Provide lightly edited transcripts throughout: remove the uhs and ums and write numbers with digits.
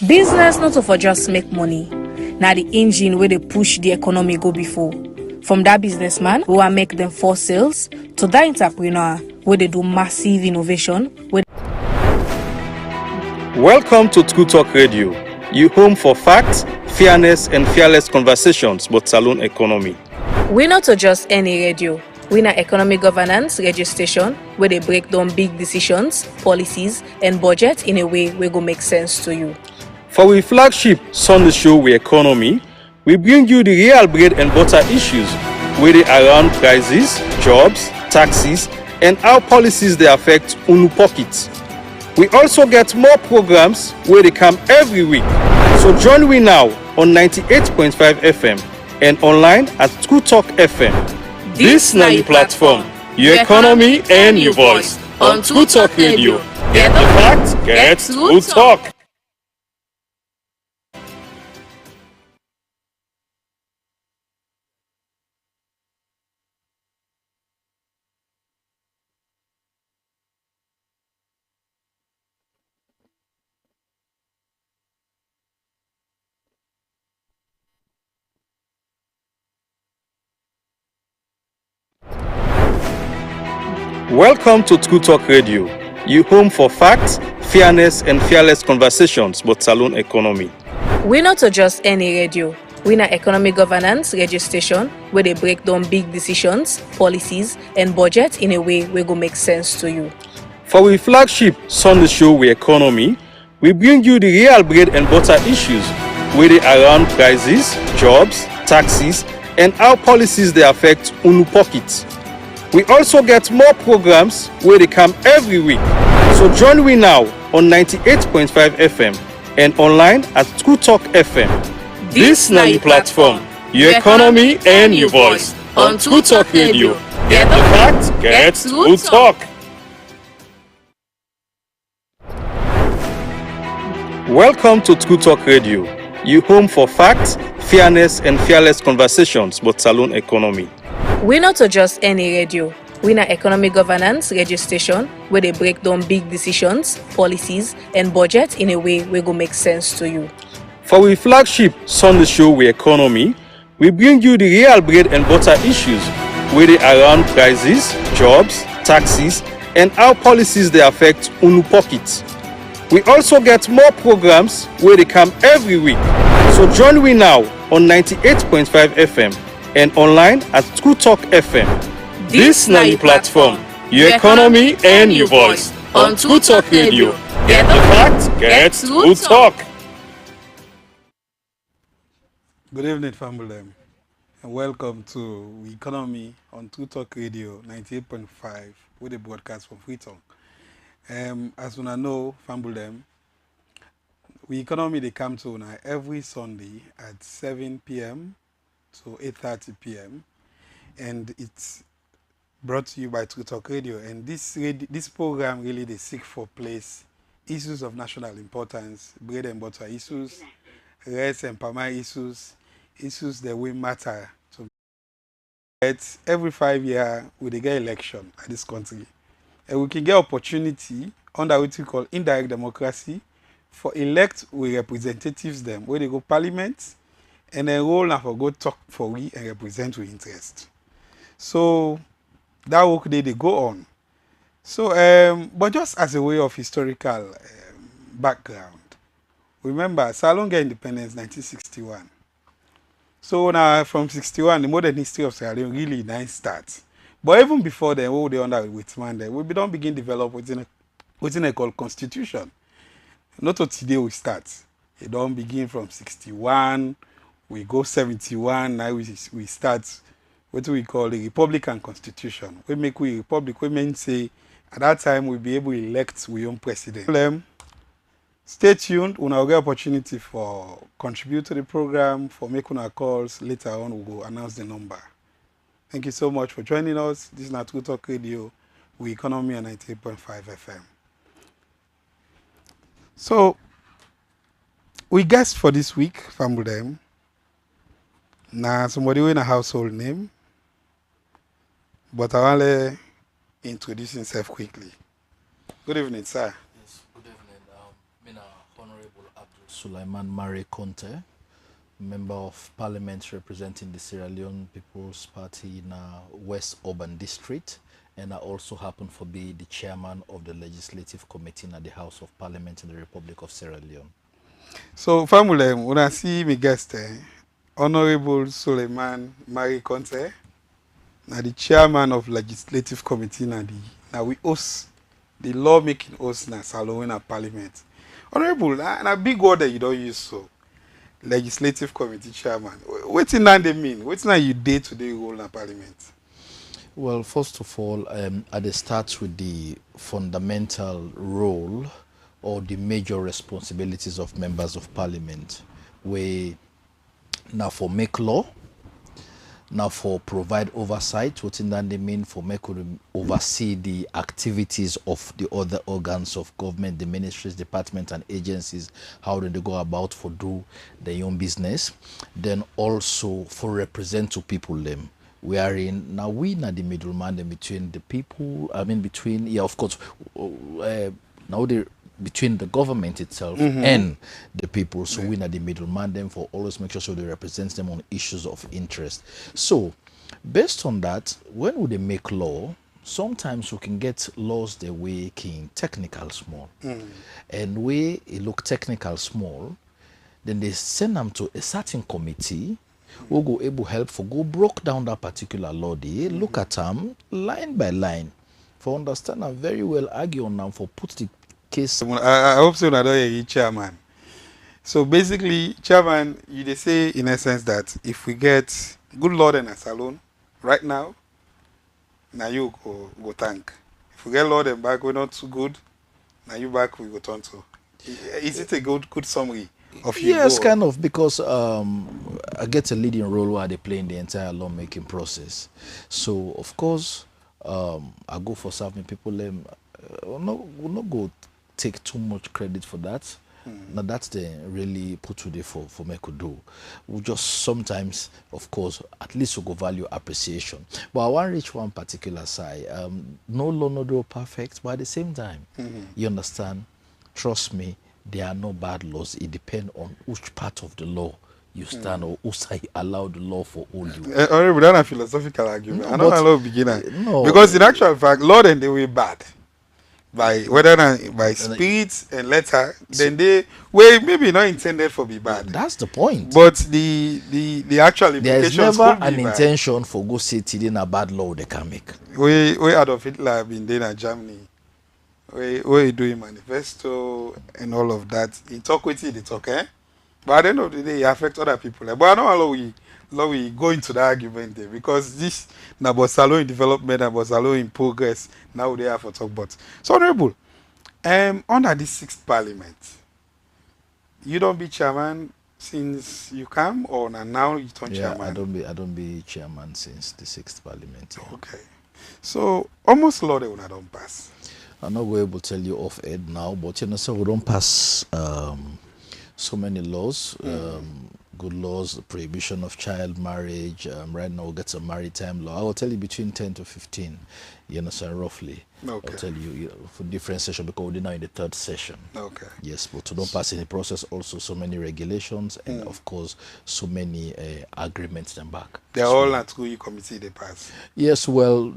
Business not for just make money. Now the engine where they push the economy go before. From that businessman who will make them for sales to that entrepreneur where they do massive innovation. Welcome to True Talk Radio, your home for facts, fairness, and fearless conversations about saloon economy. We're not just any radio. We're an economic governance radio station where they break down big decisions, policies, and budget in a way where go make sense to you. For our flagship Sunday show, We Economy, we bring you the real bread and butter issues where they around prices, jobs, taxes, and how policies they affect unu pockets. We also get more programs where they come every week. So join me now on 98.5 FM and online at True Talk FM. This is your platform, your economy and your voice on True Talk Radio. Get the facts, get True Talk. Welcome to True Talk Radio, your home for facts, fairness, and fearless conversations about saloon economy. We're not just any radio. We're an economic governance radio station where they break down big decisions, policies, and budget in a way where go make sense to you. For our flagship Sunday show, We Economy, we bring you the real bread and butter issues where they around prices, jobs, taxes, and how policies they affect unu pockets. We also get more programs where they come every week. So join me now on 98.5 FM and online at True Talk FM. This is your platform, your economy and your voice on True Talk Radio. Get the facts, get True Talk. Welcome to True Talk Radio, your home for facts, fairness, and fearless conversations about saloon economy. We're not just any radio. We're an economic governance radio station where they break down big decisions, policies, and budget in a way where go make sense to you. For our flagship Sunday show, We Economy, we bring you the real bread and butter issues where they around prices, jobs, taxes, and how policies they affect unu pockets. We also get more programs where they come every week. So join me now on 98.5 FM and online at True Talk FM. This is your platform, your economy and your voice on True Talk Radio. Get the facts, get True Talk. Good evening, family, and welcome to Economy on True Talk Radio 98.5 with a broadcast from Freetown. As you know, family, Economy they come to now every Sunday at 7 p.m. to 8:30 p.m. and it's brought to you by True Talk Radio. And this program really they seek for place issues of national importance, bread and butter issues, rice and palm issues that will matter to. It's every 5 years we get election at this country, and we can get opportunity under what we call indirect democracy for elect with representatives them where they go parliament and enroll and for go talk for we and represent with interest. So that work they go on. So but just as a way of historical background, remember Salon get independence 1961. So now from 61 the modern history of Sierra Leone really nice starts. But even before then, what they under with man there, we don't begin develop within a called constitution. Not until today we start. It don't begin from 61, we go 71, now we start what we call the Republican Constitution. We make we republic, we mean say at that time we'll be able to elect our own president. Stay tuned, we'll have an opportunity for contribute to the program, for making our calls. Later on we'll go announce the number. Thank you so much for joining us. This is not True Talk Radio, We Economy on 98.5 FM. So we guest for this week, family. Now somebody with a household name. But I want to introduce himself quickly. Good evening, sir. Yes, good evening. Mina Honorable Abdul Sulaiman Mari Conte, Member of Parliament representing the Sierra Leone People's Party in West Urban District, and I also happen to be the chairman of the Legislative Committee in the House of Parliament in the Republic of Sierra Leone. So, family, when I see my guest, Honorable Suleiman Mari Conte, now the chairman of Legislative Committee, now we host the lawmaking host na Salowina Parliament. Honorable, and a big word that you don't use so. Legislative Committee chairman. What in that they mean? What's now your day-to-day role in Parliament? Well, first of all, I'd start with the fundamental role or the major responsibilities of members of Parliament. We now for make law, now for provide oversight, what in that they mean for make oversee the activities of the other organs of government, the ministries, departments and agencies, how do they go about for do their own business. Then also for represent to people them. We are in now we are the middleman between the people, I mean between, yeah, of course, now the between the government itself and the people. So we are the middleman them for always make sure they represent them on issues of interest. So based on that, when would they make law, sometimes we can get laws the way king technical small. And we look technical small, then they send them to a certain committee who go able help for go broke down that particular law. They look at them line by line for understand and very well argue on them for put the case. I hope so. I don't hear you, chairman. So basically, chairman, you they say in essence that if we get good Lord and a salon right now, now you go thank. If we get Lord and back, we're not too good. Now you back, we go turn to. Is it a good summary of you? Yes, kind of, because I get a leading role while they play in the entire lawmaking process. So of course, I go for serving people. Will not go take too much credit for that. Now that's the really put today for me could do. We just sometimes, of course, at least we go value appreciation. But I want to reach one particular side. No law, no do perfect, but at the same time, you understand, trust me, there are no bad laws. It depends on which part of the law you stand or who say allow the law for all you. Already, that's a philosophical argument. No, I don't but- allow beginner. no. Because in actual fact, Lord and they were bad. By whether by spirit and letter, then they were maybe not intended for be bad. That's the point. But the actual There is implications never could be an bad. intention for go say in a bad law they can make. We Adolf Hitler been there in Germany. We doing manifesto and all of that. He talk with they talk, eh? But at the end of the day, it affect other people. But I don't allow we go into the argument there because this na about salon in development, about salon in progress. Now they have to talk about. So honorable, under this 6th parliament, you don't be chairman since you come, or now you turn Yeah, chairman? I don't be chairman since the 6th parliament. Yeah. Okay. So almost law they will not don't pass. I'm not going to tell you off air now, but you know, so we don't pass so many laws, good laws, the prohibition of child marriage. Right now, we get some maritime law. I will tell you between 10 to 15, you understand, roughly. Okay. I'll tell you, for different session because we're now in the 3rd session. Okay. Yes, but to don't pass any process, also so many regulations and of course so many agreements and back. They're So- all at school committee they pass. Yes, well,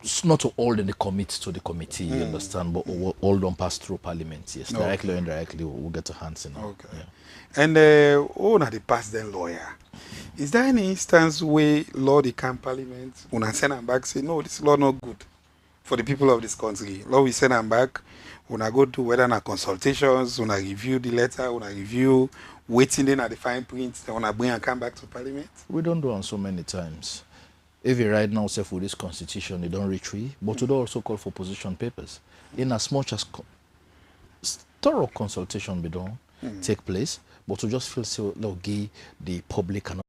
it's not all in the commit to the committee, you understand, but all don't pass through parliament. Yes, directly or indirectly, we'll get a hands in. it. Okay. Yeah. And now they pass then lawyer. Is there any instance where law they can parliament when I send them back say no, this law not good for the people of this country? Law we send them back when I go to whether na consultations, when I review the letter, when I review waiting then at the fine print, then when I bring and come back to parliament. We don't do on so many times. Even right now, say for this constitution, they don't reach we, but we do also call for position papers. In as much as thorough consultation be done, take place, but to just feel so give the public and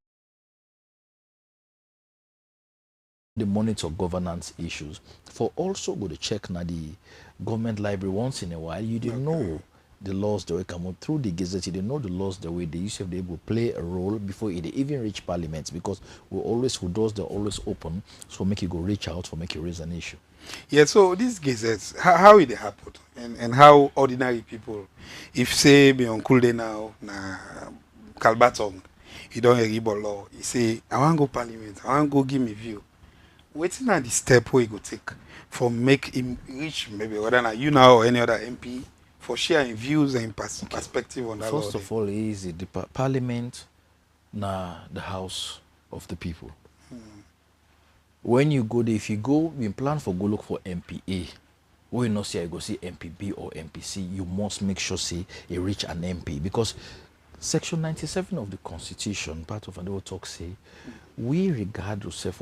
the monitor governance issues. For also go to check na the government library once in a while, you didn't know the laws the way come out through the gazette, they know the laws the way they used to be able to play a role before they even reach parliament, because we doors they're always open, so make you go reach out for make you raise an issue. Yeah, so these gazettes, how it happen, and how ordinary people, if say me uncle they now na Kalbatong, he don't hear about law, he say I want go parliament, I want go give me view. Waiting at the step where you go take for make him reach maybe whether na you now or any other MP for sharing views and perspective on that. First of all, easy the parliament, na the house of the people. When you go there, if you go, you plan for go look for MPA. When you not say I go see MPB or MPC, you must make sure say you reach an MP, because Section 97 of the Constitution, part of another talk say, we regard yourself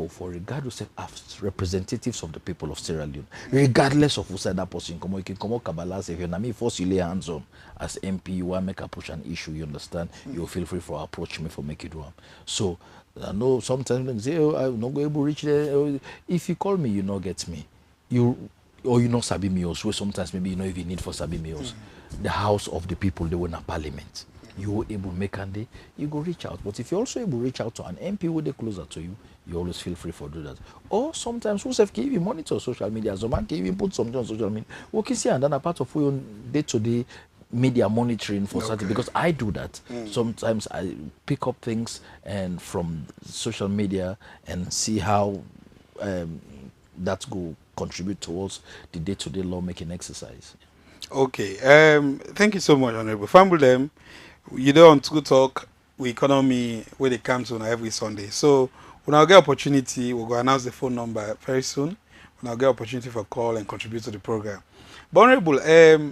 as representatives of the people of Sierra Leone, regardless of who said that person. You can come out Kabbalah, if you're not me, force you lay hands on as MP, you want to make a push an issue, you understand? You feel free for approach me for make it do. So I know sometimes they say, oh, I'm not going to reach there. If you call me, you not get me. Or you not sabi me also. Sometimes maybe you know if you need for sabi me also. The house of the people, they were in a parliament. You able to make and you go reach out. But if you're also able to reach out to an MP who they closer to you, you always feel free for do that. Or sometimes who can even monitor social media. So man can even put something on social media. We can see and then a part of your day-to-day media monitoring for certain, because I do that. Sometimes I pick up things and from social media and see how that will contribute towards the day-to-day lawmaking exercise. Okay. Thank you so much, Honorable Fambulem. You don't to talk with Economy where they come to every Sunday. So when I get opportunity, we'll go announce the phone number very soon. When I get opportunity for call and contribute to the program. But Honorable,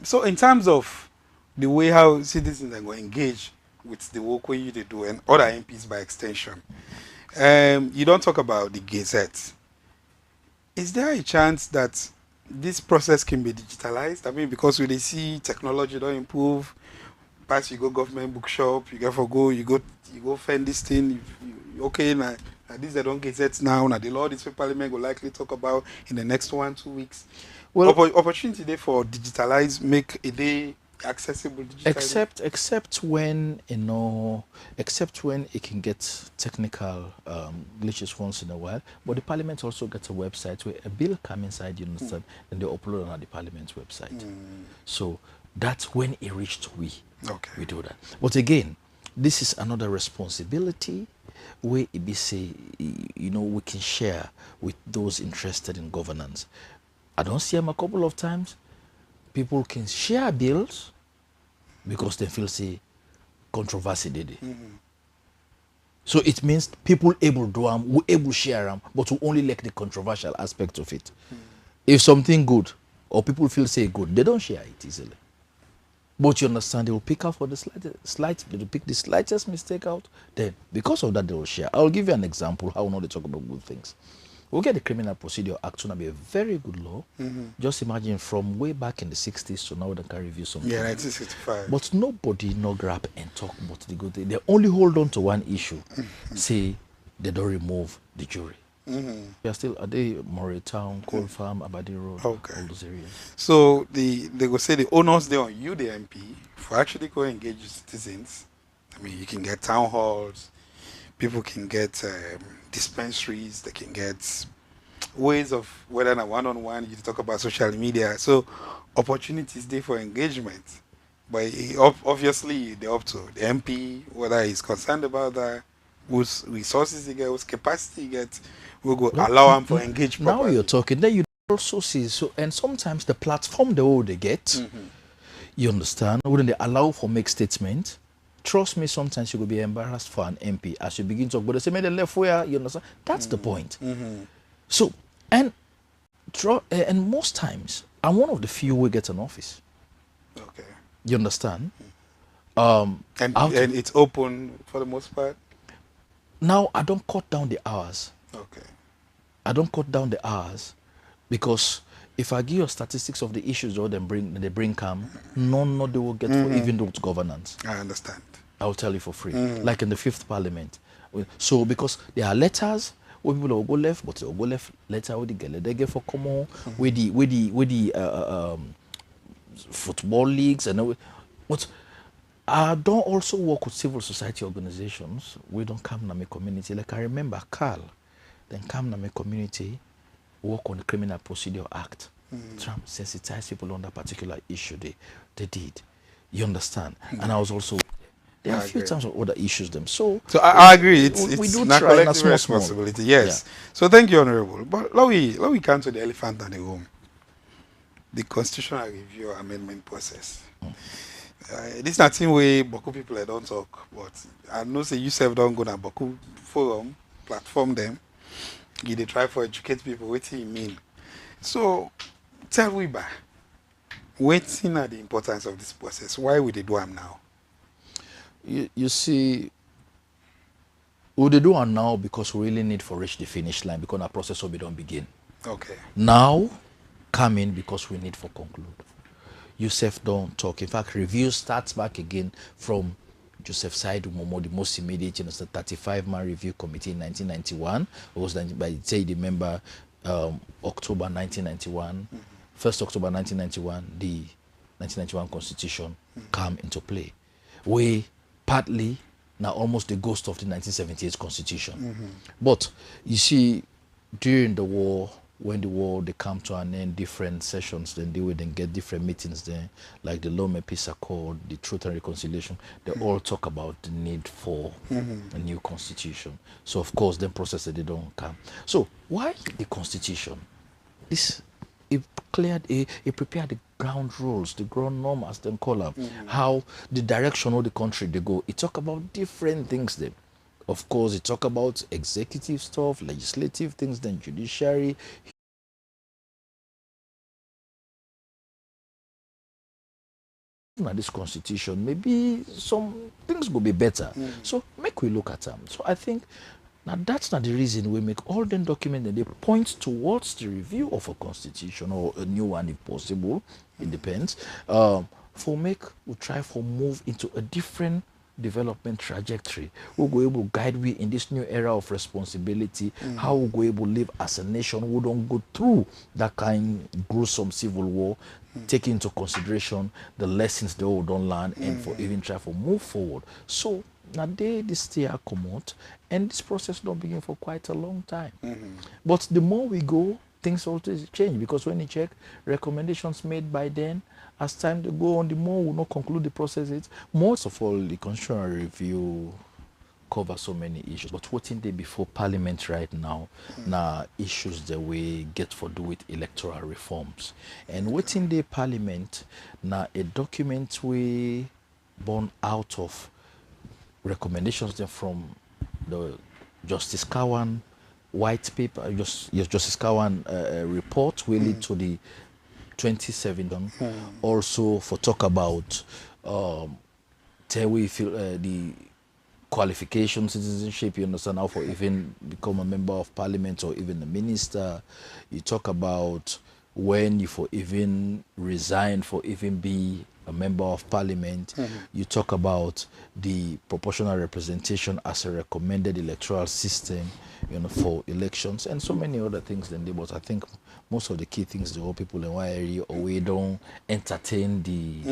so in terms of the way how citizens are going to engage with the work you do and other MPs by extension, you don't talk about the Gazette. Is there a chance that this process can be digitalized? I mean, because we see technology don't improve. Pass you go government bookshop, you go find this thing. Okay, now this they don't Gazette now. Now the law this parliament will likely talk about in the next 1-2 weeks. Well, opportunity there for digitalize, make a day accessible digitally. Except when it can get technical glitches once in a while. But the parliament also gets a website where a bill come inside, you understand, and they upload on the parliament's website. So that's when it reached we do that. But again, this is another responsibility where it be say, we can share with those interested in governance. I don't see them a couple of times. People can share bills because they feel say controversy did it. So it means people able to do them, we able share them, but we only like the controversial aspect of it. If something good or people feel say good, they don't share it easily. But you understand, they will pick out for the they will pick the slightest mistake out. Then because of that, they will share. I'll give you an example how now they talk about good things. We'll get the Criminal Procedure Act to be a very good law. Just imagine from way back in the 60s to now they can review something. Yeah, 1965. But nobody no grab and talk about the good thing. They only hold on to one issue. Say they don't remove the jury. They are still at the Murray Town, Coal Farm, Abadi Road, all those areas. So they will say the onus there on you, the MP, for actually go engage with citizens. I mean, you can get town halls, people can get dispensaries, they can get ways of whether na one-on-one, you talk about social media. So opportunities there for engagement. But obviously they're up to the MP, whether he's concerned about that, whose resources he gets, whose capacity he gets, will go allow him for engage properly. Now you're talking, then you also see, so and sometimes the platform they get, you understand, wouldn't they allow for make statement? Trust me, sometimes you will be embarrassed for an MP as you begin to talk, but they say, "Made the left where," you understand? That's the point. So, and most times, I'm one of the few who get an office. Okay. You understand? And it's open for the most part? Now, I don't cut down the hours. Okay. I don't cut down the hours because if I give you statistics of the issues they bring come, none they will get for even though it's governance. I understand. I'll tell you for free. Like in the 5th Parliament. So because there are letters where people will go left, but they'll go left letter with they get for common with the football leagues and But I don't also work with civil society organizations. We don't come in my community. Like I remember Carl, then come in my community, work on the Criminal Procedure Act, try to sensitize people on that particular issue they did. You understand? And I was also there are a few times of other issues them. So I agree. we It's do not try in a collective small responsibility. Yes. So thank you, Honorable. But let we come to the elephant in the room. The constitutional review amendment process. This not thing where Boku people don't talk, but I know say you self don't go to Boku forum, platform them. You dey try for educate people what you mean. So tell we back. Waiting at the importance of this process. Why would they do them now? You see, we they do it now because we really need for reach the finish line because our process will be done begin. Okay. Now, come in because we need for conclude. Yusuf don't talk. In fact, review starts back again from Joseph Said Momo, the most immediate, the 35-man review committee in 1991. It was by say the member October 1991, 1st October 1991, the 1991 Constitution come into play. We partly now almost the ghost of the 1978 Constitution. But you see, during the war, when the war they come to an end, different sessions, then they will then get different meetings there, like the Lome Peace Accord, the Truth and Reconciliation. They all talk about the need for a new constitution. So of course, then process that they don't come. So why the constitution? This it cleared, it prepared the ground rules, the ground norm as them call them, how the direction of the country they go. It talk about different things there. Of course, it talk about executive stuff, legislative things, then judiciary. Now this constitution, maybe some things will be better. So make we look at them. So I think now that's not the reason we make all them documents that they point towards the review of a constitution or a new one if possible. It depends. For make we try for move into a different development trajectory. We'll go able to guide we in this new era of responsibility, how we'll go able to live as a nation who don't go through that kind gruesome civil war, take into consideration the lessons they all don't learn and for even try for move forward. So now this year come out and this process don't begin for quite a long time. But the more we go, things also change because when you check recommendations made by then, as time to go on, the more we not conclude the process. It's most of all the constitutional review cover so many issues. But what in there before Parliament right now, now issues that we get for do with electoral reforms. And what in the Parliament now a document we born out of recommendations then from the Justice Cowan white paper, Justice Cowan report will lead to the 2017 also for talk about tell we feel the qualification citizenship, you understand, how for even become a member of parliament or even a minister. You talk about when you for even resign for even be a member of parliament. You talk about the proportional representation as a recommended electoral system, you know, for elections and so many other things than they. But I think most of the key things the whole people in YRE or we don't entertain the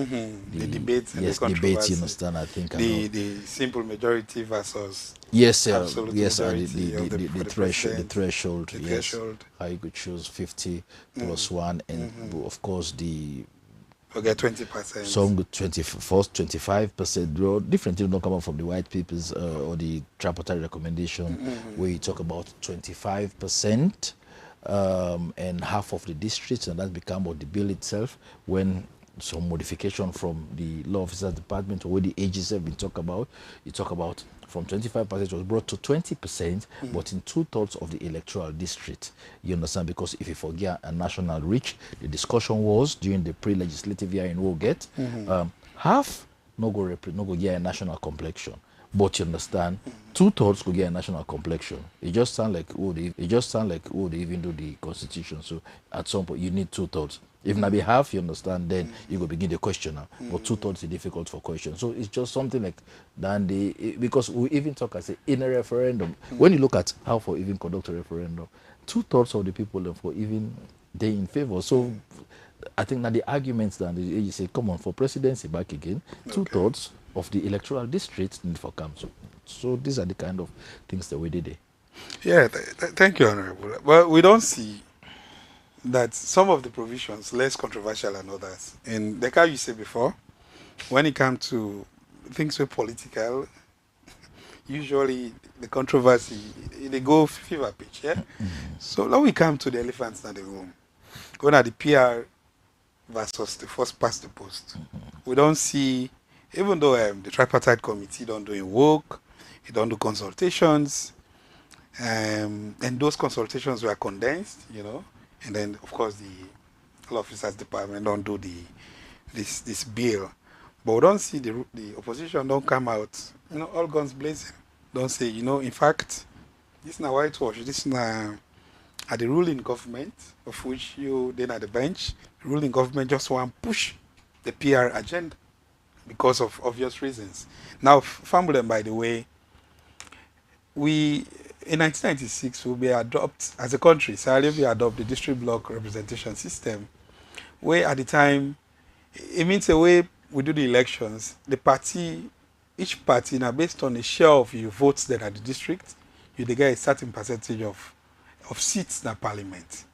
debates and yes the debates, you controversy. understand. I think The simple majority versus yes absolute yes majority of the for threshold the yes, threshold. how you could choose 50 plus one and of course the Okay, 20%. some good 25%. Different things don't come out from the white papers or the tripartite recommendation where you talk about 25% and half of the districts, and that become what the bill itself when some modification from the law officers department or where the ages have been talked about. You talk about from 25% was brought to 20%, but in 2/3 of the electoral district. You understand? Because if you forget a national reach, the discussion was during the pre-legislative year in Woget, half no go get a national complexion. But you understand, 2/3 could get a national complexion. It just sound like they even do the constitution. So at some point you need 2/3. If not be half, you understand, then you go begin the question now. But 2/3 is difficult for question. So it's just something like that. Because we even talk as in a referendum. When you look at how for even conduct a referendum, 2/3 of the people for even they in favor. So I think that the arguments that you say, come on, for presidency back again, two-thirds of the electoral districts need for council. So these are the kind of things that we did. Yeah, thank you, Honorable. Well, we don't see that some of the provisions less controversial than others. And like how you said before, when it comes to things with political, usually the controversy they go fever pitch. Yeah. So now we come to the elephants in the room. Going at the PR versus the first past the post. We don't see, even though the tripartite committee don't do work, it don't do consultations, and those consultations were condensed, and then of course the law officers department don't do this bill, but we don't see the opposition don't come out, all guns blazing, don't say, in fact, this is not whitewash, this is not at the ruling government, of which you then at the bench, the ruling government just want to push the PR agenda because of obvious reasons. Now, Fambulen, by the way, we in 1996 we adopt as a country, sadly we adopt the district block representation system, where at the time it means the way we do the elections, each party now based on the share of your votes that at the district, you get a certain percentage of seats in the parliament.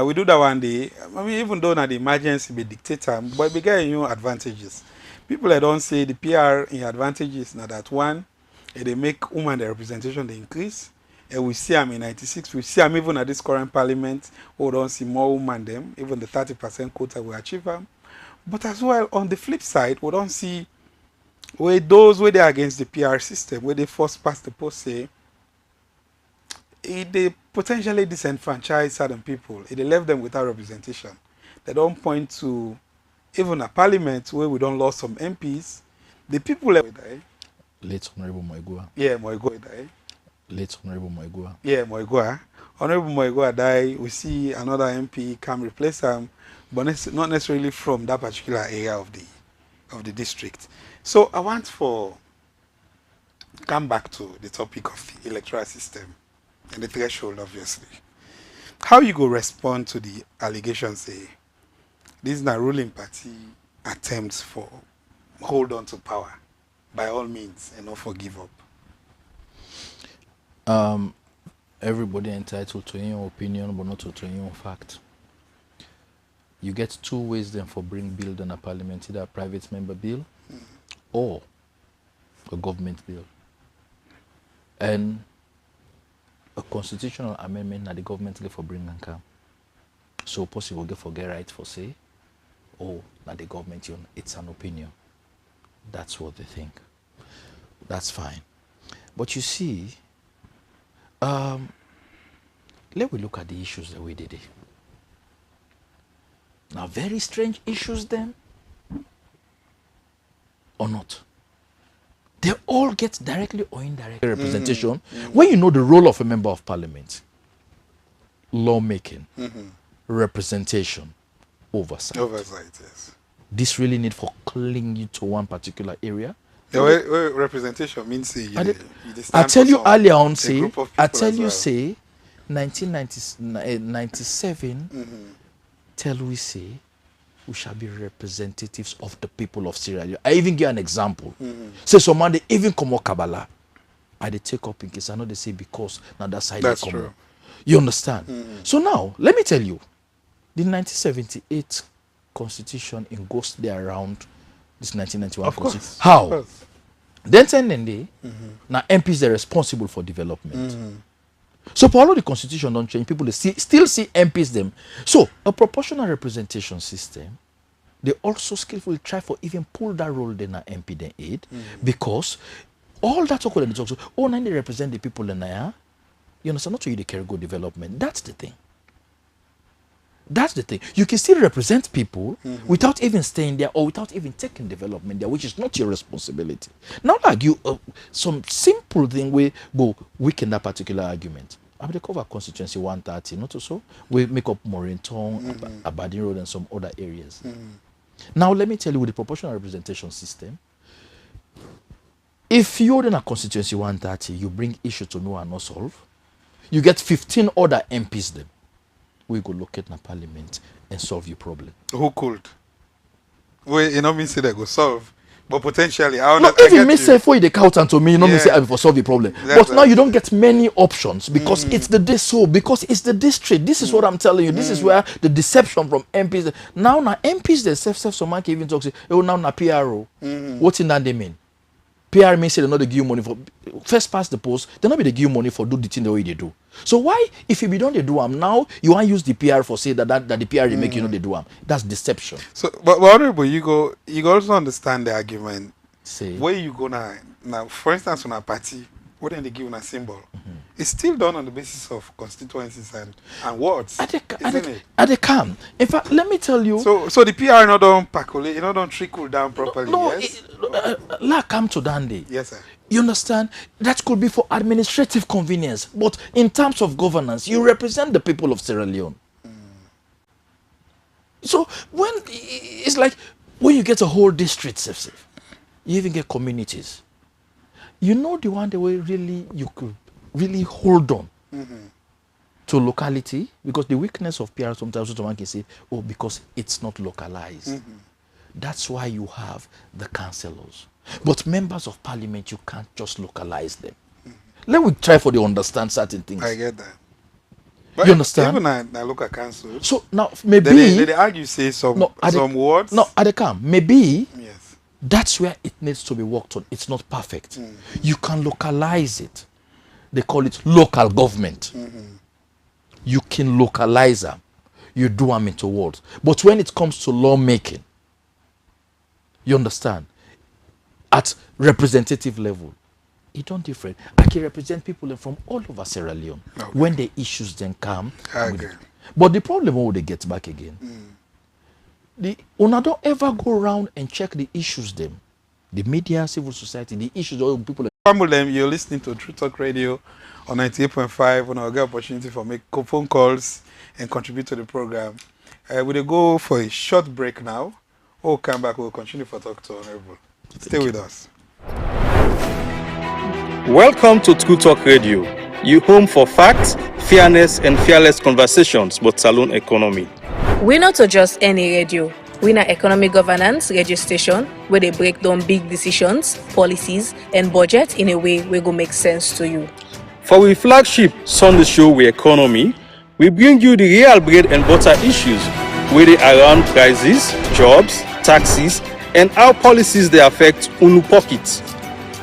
We do that one day. I mean, even though now the emergency be dictator, but we get advantages. People don't say the PR in advantages now that one, they make women the representation they increase. And we see them in 96, we see them even at this current parliament, we don't see more women them, even the 30% quota we achieve them. But as well, on the flip side, we don't see where those where they are against the PR system, where they first pass the post say, they potentially disenfranchise certain people. They left them without representation. They don't point to even a parliament where we don't lose some MPs. The people that die. Late Honorable Moigua. Yeah, Moigua died. Late Honorable Moigua. Yeah, Moigua. Honorable Moigua died. We see another MP come replace him, but not necessarily from that particular area of the district. So I want to come back to the topic of the electoral system and the threshold, obviously. How you go respond to the allegations say this is not ruling party attempts for hold on to power by all means and not for give up? Everybody entitled to your opinion, but not to your fact. You get two ways then for bring bill in a parliament, either a private member bill or a government bill. And a constitutional amendment that the government get for bring and come. So possible get for get right for say, or that the government, it's an opinion. That's what they think. That's fine. But you see, let me look at the issues that we did. Now, very strange issues then, or not? They all get directly or indirectly representation when you know the role of a member of parliament. Lawmaking, representation, oversight. Oversight, yes. This really need for clinging to one particular area. The way representation means I tell you earlier on, say, 1997, tell we say, we shall be representatives of the people of Sierra Leone. I even give an example. Say someone they even come out Kabbalah. I they take up in case I know they say because now that side that's they come true. out. You understand? So now let me tell you, the 1978 constitution in goes there around this 1991 Of course. constitution. How? Of course. Then now MPs are responsible for development. So for all of the constitution don't change, people they still see MPs them. So a proportional representation system, they also skillfully try for even pull that role then a MP then aid because all that talk when they talk so now they represent the people in there. You understand? Not to you they carry good development. That's the thing. That's the thing. You can still represent people without even staying there or without even taking development there, which is not your responsibility. Now, like you, some simple thing we go weaken that particular argument. I mean, they cover constituency 130, not so. We make up Morinton, Aberdeen Road, and some other areas. Now, let me tell you, with the proportional representation system, if you're in a constituency 130, you bring issue to know and not solve, you get 15 other MPs then. We go locate in a parliament. and solve your problem. Who could? Well, you know, me say they go solve, but potentially, No, even me say for the accountant to me, you know, me say I for solve the problem. But now you don't get many options because it's the because it's the district. This is what I'm telling you. This is where the deception from MPs. Now MPs themselves, some man can even talk say, oh now na PRO. What in that they mean? PR means say they not they give you money for first past the post. They not be they give you money for do the thing the way they do. So why if you be done they do them now you want use the PR for say that the PR they make you know they do them. That's deception. So, but honorable, you go also understand the argument. Say where you go now, for instance, on a party, what then they give a symbol, it's still done on the basis of constituencies and words. At the come. In fact, let me tell you. So the PR not don't percolate, you know, don't trickle down properly. No, yes. Come to Dandy. Yes, sir. You understand? That could be for administrative convenience, but in terms of governance, you represent the people of Sierra Leone. So when it's like when you get a whole district, safe, you even get communities. You know the one the way really you could really hold on to locality because the weakness of PR sometimes someone can say, oh, because it's not localized. That's why you have the councillors. But members of parliament, you can't just localize them. Let me try for the understand certain things. I get that. But you understand? Even I look at council. So now maybe they argue say some words. No, at the camp. Maybe yes. That's where it needs to be worked on. It's not perfect. You can localize it. They call it local government. You can localize them. You do them into words. But when it comes to lawmaking, you understand, at representative level, it don't different. I can represent people from all over Sierra Leone. Okay. When the issues then come. Okay. But the problem when they get back again, una don't ever go around and check the issues them. The media, civil society, the issues all people. You're listening to True Talk Radio on 98.5. When I get opportunity for make phone calls and contribute to the program. We'll go for a short break now. We'll come back. We'll continue for talk to Honorable. Stay with us. Welcome to True Talk Radio, your home for facts, fairness, and fearless conversations about saloon economy. We're not just any radio. We're an economy governance radio station where they break down big decisions, policies, and budget in a way where go make sense to you. For our flagship Sunday show, We Economy, we bring you the real bread and butter issues where they around prices, jobs, taxes, and how policies they affect unu pockets.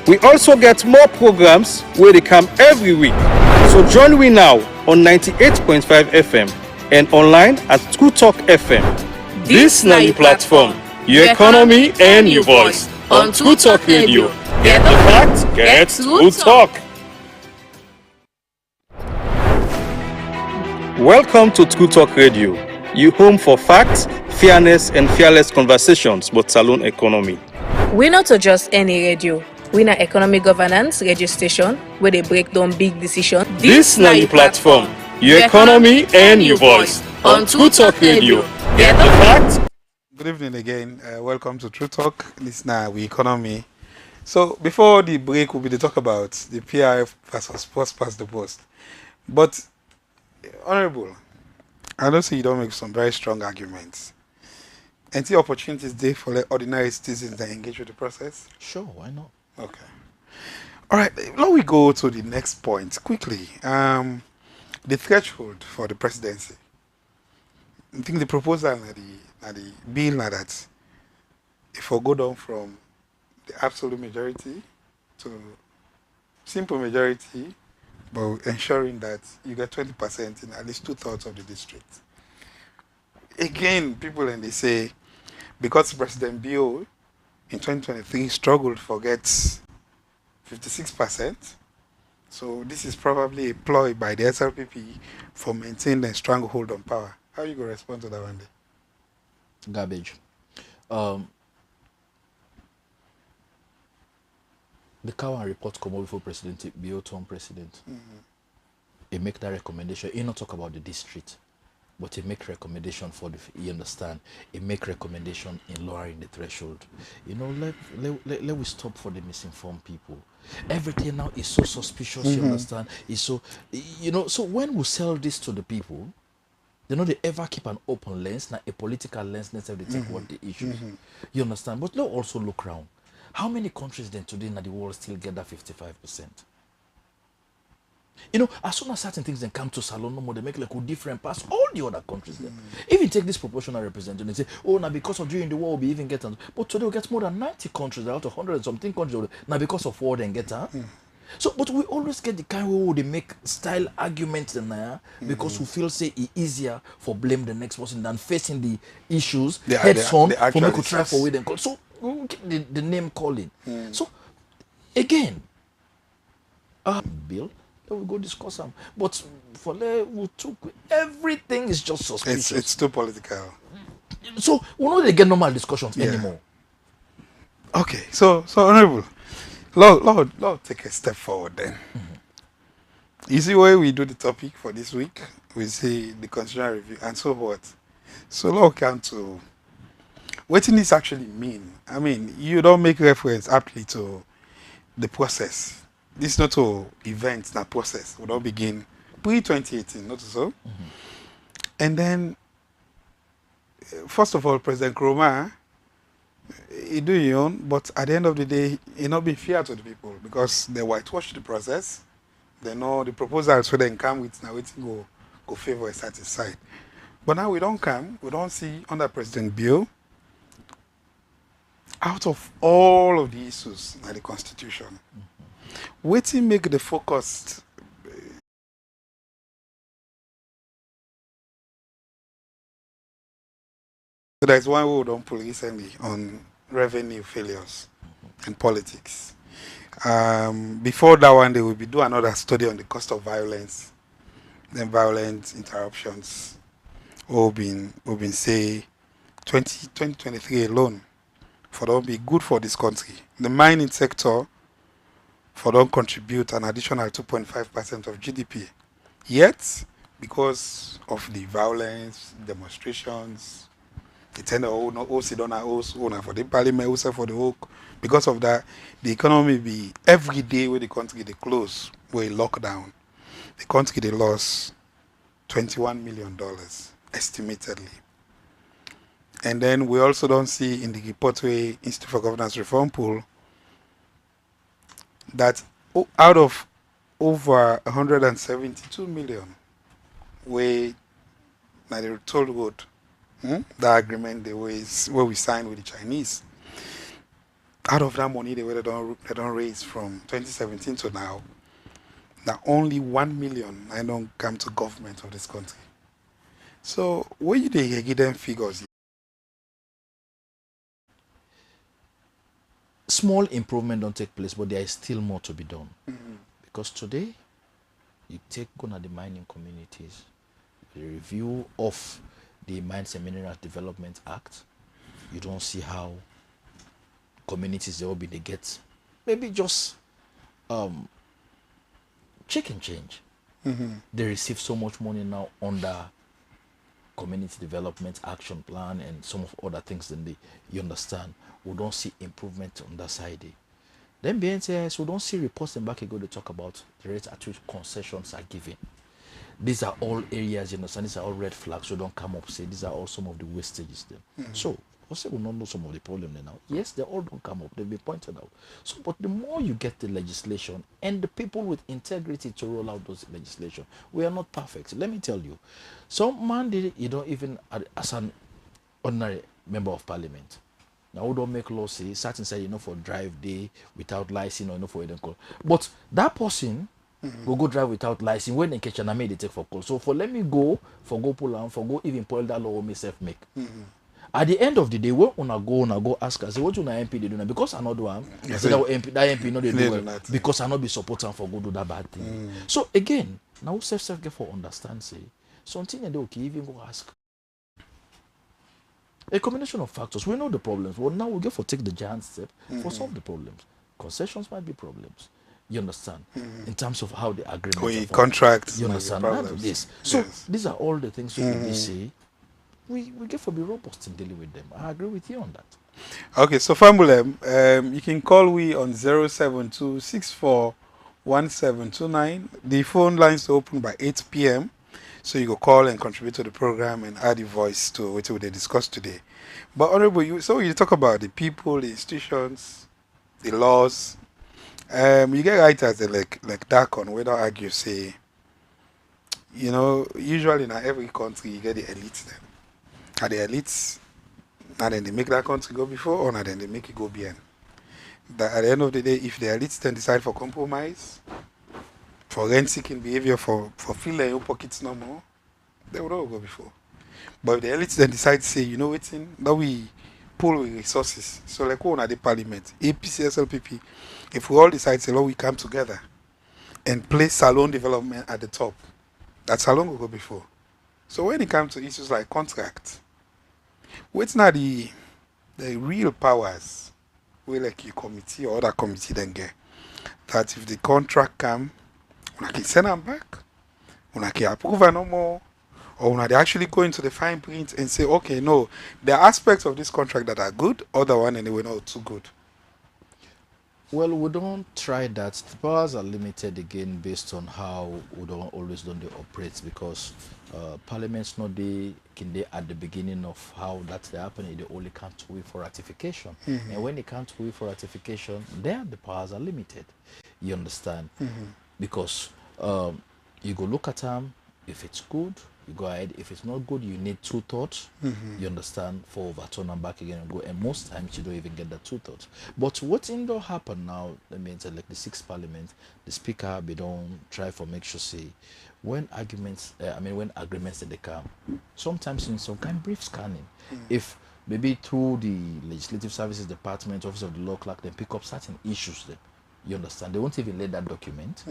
We also get more programs where they come every week. So join me now on 98.5 FM and online at True Talk FM. This now your platform, your economy and your voice on True Talk Radio. Get the facts, get True Talk. Welcome to True Talk Radio, your home for facts, fairness, and fearless conversations about saloon economy. We're not just any radio. We're an economy governance radio station where they break down big decisions. This now your platform, your economy and your voice on True Talk Radio. Get the facts. Good evening again. Welcome to True Talk. This now We Economy. So before the break, we'll be to talk about the PRF versus post past the post. But Honorable, I don't see you don't make some very strong arguments. Any opportunities there for like ordinary citizens that engage with the process? Sure, why not? Okay. All right. Now we go to the next point quickly. The threshold for the presidency. I think the proposal and the bill now that if we go down from the absolute majority to simple majority, but ensuring that you get 20% in at least 2/3 of the district. Again, people and they say because President Bio in 2023 struggled to get 56%. So this is probably a ploy by the SLPP for maintaining a stranglehold on power. How are you going to respond to that one day? Garbage. The Cowan report come before President Bio term president. He make that recommendation. He not talk about the district, but he make recommendation for the. You understand? He make recommendation in lowering the threshold. You know, let we stop for the misinformed people. Everything now is so suspicious. You understand? It's so, you know. So when we sell this to the people, They know they ever keep an open lens, not a political lens, necessarily they take what the issues. You understand? But let's also look around. How many countries then today in the world still get that 55%? You know, as soon as certain things then come to Salon, no more, they make like a different pass all the other countries then. Even take this proportional representation and say, oh, now because of during the war, we even get them. But today we get more than 90 countries out of 100 and something countries. Now because of war, then get her. So, but we always get the kind where they make style arguments in there because we feel say it easier for blame the next person than facing the issues heads on for me to try for with them. So we get the name calling. So again, bill, then we go discuss them. But for we took everything is just suspicious. It's too political. So we know they get normal discussions anymore. Okay, so honorable. Lord, take a step forward then. You see where we do the topic for this week? We say the constitutional review and so forth. So Lord come to what does this actually mean? I mean, you don't make reference aptly to the process. This is not to events, not process. We don't begin pre-2018, not so. And then, first of all, President Nkrumah, he do his own, but at the end of the day, he not be fair to the people because they whitewash the process. They know the proposals so they come with now waiting go favor a certain side. But now we don't see under President Bill, out of all of the issues in the Constitution, waiting make the focus. So there's one we don't pull recently on revenue failures and politics. Before that one, they will be do another study on the cost of violence, then violent interruptions. We've been say 2023 alone for don't be good for this country. The mining sector for don't contribute an additional 2.5% of GDP. Yet, because of the violence, demonstrations, the tender for the parliament, also for the whole. Because of that, the economy be every day where the country they close, where lockdown, the country they lost $21 million estimatedly. And then we also don't see in the report where Institute for Governance Reform pool that out of over 172 million where now they told good. The agreement where we signed with the Chinese. Out of that money they don't raise from 2017 to now only 1 million I don't come to government of this country. So where you they give them figures? Small improvement don't take place, but there is still more to be done. Because today, you take on the mining communities, the review of the Mines and Minerals Development Act, you don't see how communities they will be they get maybe just chicken change. They receive so much money now under Community Development Action Plan and some of other things. Then you understand we don't see improvement on that side. Then BNCS we don't see reports and back ago they talk about the rate at which concessions are given. These are all areas, you understand, these are all red flags, so don't come up say these are all some of the wastages there. So also we don't know some of the problem there now. Yes, they all don't come up, they've been pointed out. So but the more you get the legislation and the people with integrity to roll out those legislation, we are not perfect. Let me tell you, some man did it, you don't even as an ordinary member of parliament. Now we don't make law say certain say for drive day without license or for them call. But that person will go drive without license when they catch and I made they take for call. So for let me go for go pull on for go even pull that law myself make. At the end of the day, when una go ask us, say what you na MP they do now because I not do am. I say that MP not they do well because I not be supporting for go do that bad thing. So again, now self get for understand say something they okay even go ask. A combination of factors. We know the problems. Well, now we get for take the giant step for solve the problems. Concessions might be problems. You understand? In terms of how the agreement contracts. You understand? This. So these are all the things we say. We get for be robust in dealing with them. I agree with you on that. Okay, so Famulem, you can call we on 072641729. The phone lines are open by 8 p.m. So you go call and contribute to the program and add your voice to what we discussed today. But Honorable, you talk about the people, the institutions, the laws. You get writers that like dark on whether argue say, usually in every country you get the elites then. Are the elites and then they make that country go before or not then they make it go behind. That at the end of the day, if the elites then decide for compromise, for rent seeking behavior, for filling your pockets no more, they would all go before. But if the elites then decide to say, you know what's in, that we pull with resources. So like one at the parliament, APC, SLPP, if we all decide to say, we come together and place salon development at the top, that salon will go before. So when it comes to issues like contract, what's not the real powers where like your committee or other committee then get that if the contract come, we can send them back, we can approve no more, or when they actually go into the fine print and say, okay, no, there are aspects of this contract that are good, other one and they were not too good. Well, we don't try that. The powers are limited again based on how we don't always don't they operate because parliament's not they can they at the beginning of how that's happening. They only can't wait for ratification, and when they can't wait for ratification, there the powers are limited. You understand? Because you go look at them. If it's good, you go ahead. If it's not good, you need two thoughts. You understand, for overturn and back again and go. And most times you don't even get the two thoughts. But what's in there happen now, that means like the sixth parliament, the speaker, they don't try for make sure say, when arguments, when agreements that they come, sometimes in some kind of brief scanning, if maybe through the legislative services department, office of the law clerk, they pick up certain issues then, you understand, they won't even let that document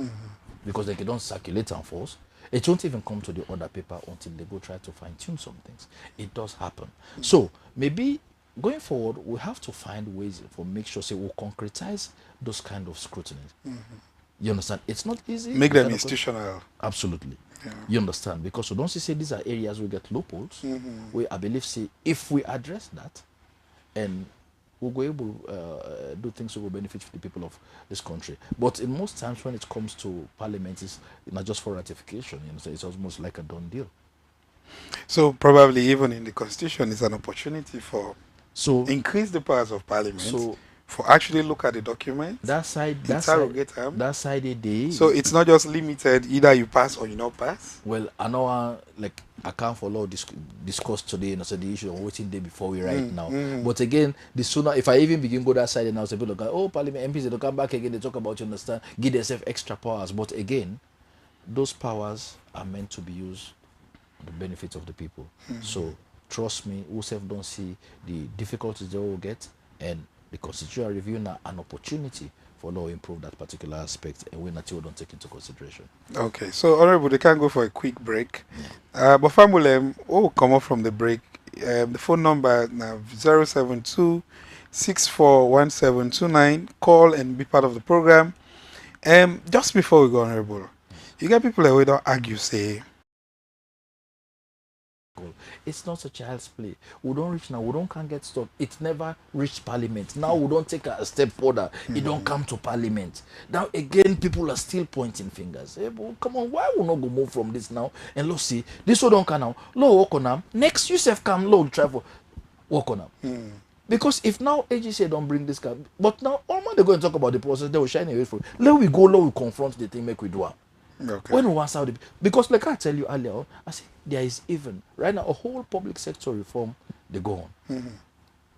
because they don't circulate and force. It won't even come to the other paper until they go try to fine-tune some things. It does happen. So maybe going forward, we have to find ways for make sure say we'll concretize those kind of scrutiny. You understand? It's not easy. Make them institutional. Absolutely. Yeah. You understand? Because we don't say these are areas we get loopholes. We I believe say if we address that and we'll go able do things that will benefit the people of this country. But in most times when it comes to parliament, it's not just for ratification, so it's almost like a done deal. So probably even in the constitution it's an opportunity for increase the powers of parliament for actually look at the document. That side day. So it's not just limited, either you pass or you not pass. Well, I know I can't follow discuss today and also the issue of waiting day before we write now. But again, the sooner if I even begin go that side and now say people look parliament MPs they don't come back again, they talk about, you understand, give themselves extra powers. But again, those powers are meant to be used for the benefit of the people. So trust me, whoever don't see the difficulties they will get, and the constitutional review now an opportunity for law improve that particular aspect, and we naturally don't take into consideration. Okay, so Honorable, they can go for a quick break. But family, come off from the break. The phone number now 072-641729. Call and be part of the program. Just before we go, Honorable, you get people that we don't argue say. It's not a child's play. We don't reach now. We don't can't get stuff. It never reached parliament. Now we don't take a step further. It don't come to parliament. Now again, people are still pointing fingers. Hey, but come on, why we not go move from this now? And let's see, this one don't come now. Law work on them. Next, Yusuf come law travel work on them. Because if now AGC don't bring this car, but now all man they go and talk about the process, they will shine away from it. Let we go, let we confront the thing, make we do it. Okay. When we want out, because like I tell you earlier, I say there is even right now a whole public sector reform they go on.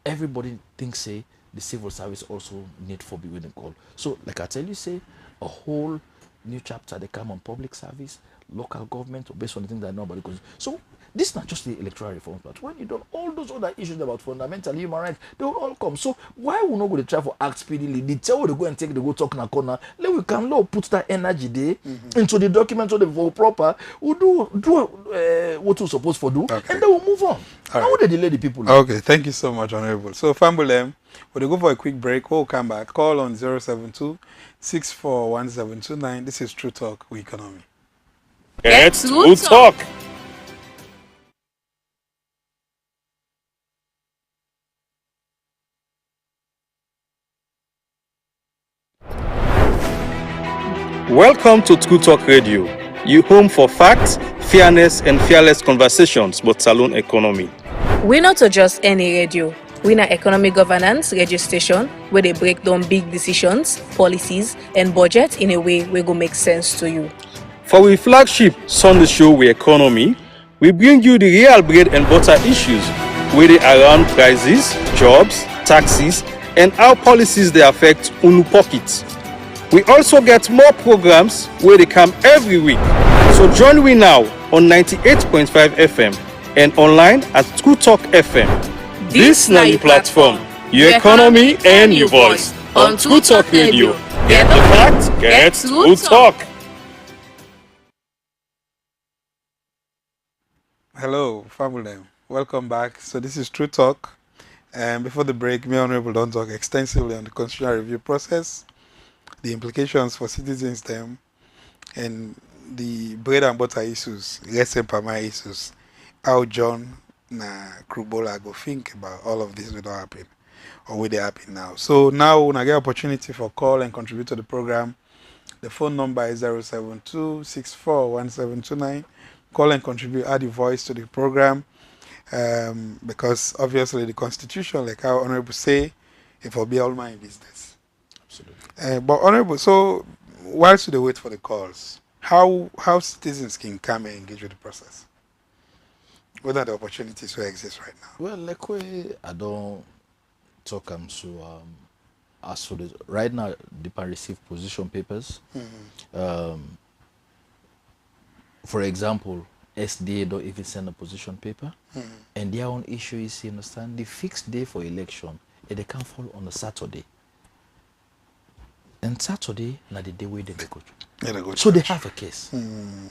Everybody thinks say the civil service also need for be winning call. So like I tell you, say a whole new chapter they come on public service, local government, or based on the things that nobody goes. So this is not just the electoral reform, but when you do all those other issues about fundamental human rights, they will all come. So why we not go to try for act speedily? They tell you to go and take the go talk in a corner. Let we can now put that energy there into the document so they for proper. We do what we're supposed to do, and then we'll move on. How would they delay the people? Okay, thank you so much, Honorable. So Fambulem, we'll go for a quick break. We'll come back. Call on 072-641729. This is True Talk with Economy. It's True Talk. Welcome to True Talk Radio. You home for facts, fairness, and fearless conversations about saloon economy. We not to just any radio. We na economic governance radio station where they break down big decisions, policies, and budget in a way where go make sense to you. For our flagship Sunday show We Economy, we bring you the real bread and butter issues where they around prices, jobs, taxes, and how policies they affect unu pockets. We also get more programs where they come every week. So join we now on 98.5 FM and online at True Talk FM. This na your platform, your economy and your voice on True Talk Radio. Get the facts, get True Talk. Hello, family. Welcome back. So this is True Talk. And before the break, me Honorable don't talk extensively on the constitutional review process, the implications for citizens them, and the bread and butter issues, less my issues. How John na Krubola go think about all of this will not happen or will they happen now. So now when I get opportunity for call and contribute to the program, the phone number is 072-641729. Call and contribute, add your voice to the program, because obviously the constitution, like our Honorable say, it will be all my business. Absolutely. But Honorable, so whilst they wait for the calls, how citizens can come and engage with the process? What are the opportunities that exist right now? Well, like I don't talk so as for the right now, they can receive position papers. For example, SDA don't even send a position paper, and their own issue is, you understand, the fixed day for election, and they can fall on a Saturday. And Saturday, na the day where they go. So they have a case.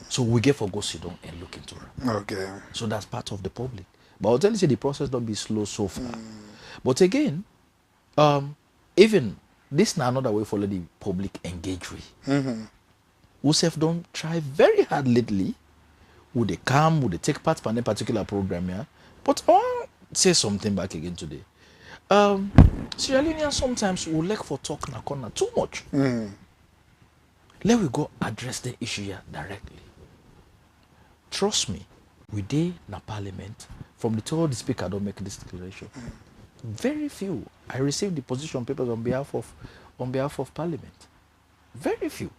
So we get for go sit down and look into it. Okay. So that's part of the public. But I'll tell you, the process don't be slow so far. But again, even this now another way for the public engagement. Who don't try very hard lately. Would they come? Would they take part in a particular program? Yeah. But I want to say something back again today. Sierra Leoneans sometimes will like for talk na corner too much. Let we go address the issue here directly. Trust me, we dey na parliament. From the time the speaker don't make this declaration. Very few. I received the position papers on behalf of parliament. Very few.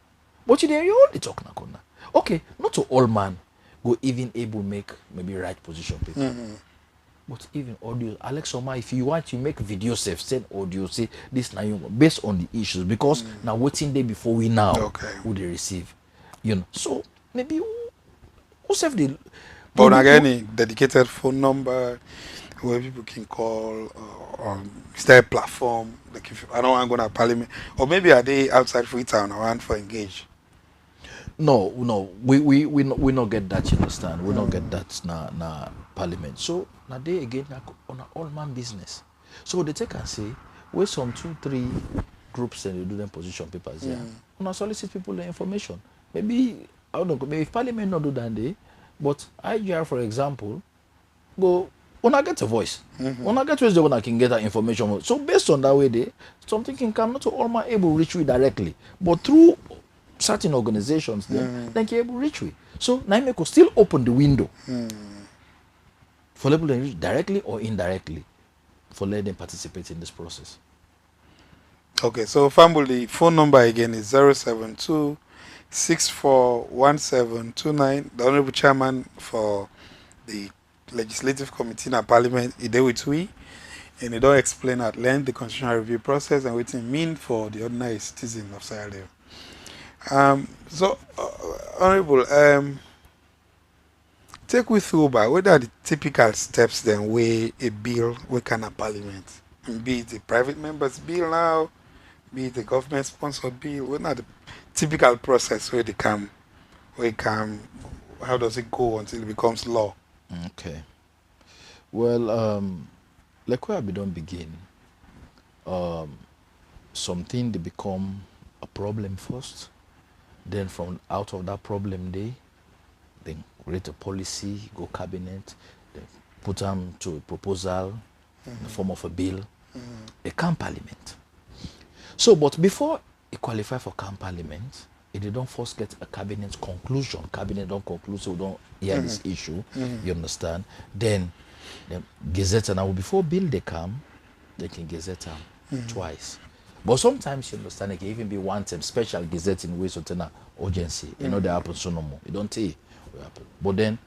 But you only talk na corner. Okay, not to all man go even able make maybe right position paper. But even audio, Alex Oma, if you want to make video safe, send audio, say this now based on the issues, because now waiting day before we now who they receive. You know. So maybe who save the but again any dedicated phone number where people can call, or is there a platform? Like if I don't want to go to parliament, or maybe are they outside Freetown or want for engage? No, we not get that, you understand. We not get that na parliament. So now they again on an all man business. So they take and say, where some 2-3 groups and they do them position papers here. Una solicit people the information. Maybe I don't know, maybe if parliament not do that day, but IGR for example, go una get a voice. Una get ways they una can get that information. So based on that way there, something can come not to all man able to reach you directly, but through certain organizations then they can able to reach you. So Naime could still open the window for people to reach directly or indirectly for let them participate in this process. Okay, so family phone number again is 072-641729. The Honorable Chairman for the Legislative Committee in Parliament, he did with we, and he don't explain at length the constitutional review process and what it mean for the ordinary citizen of Sierra Leone. Honorable, take we through by what are the typical steps then where a bill we can a parliament, be it a private member's bill now, be it a government sponsored bill. What are the typical process where they come, how does it go until it becomes law? Okay. Well, like where we don't begin, something they become a problem first. Then from out of that problem then create a policy, go cabinet, then put them to a proposal in the form of a bill, a camp parliament. So, but before it qualify for camp parliament, if they don't first get a cabinet conclusion, cabinet don't conclude, so we don't hear this issue, you understand, then gazette, and before bill they come, they can gazette them twice. But sometimes, you understand, it can even be one time special gazette in ways of urgency. You know, that happens so no more. You don't see what happen. But then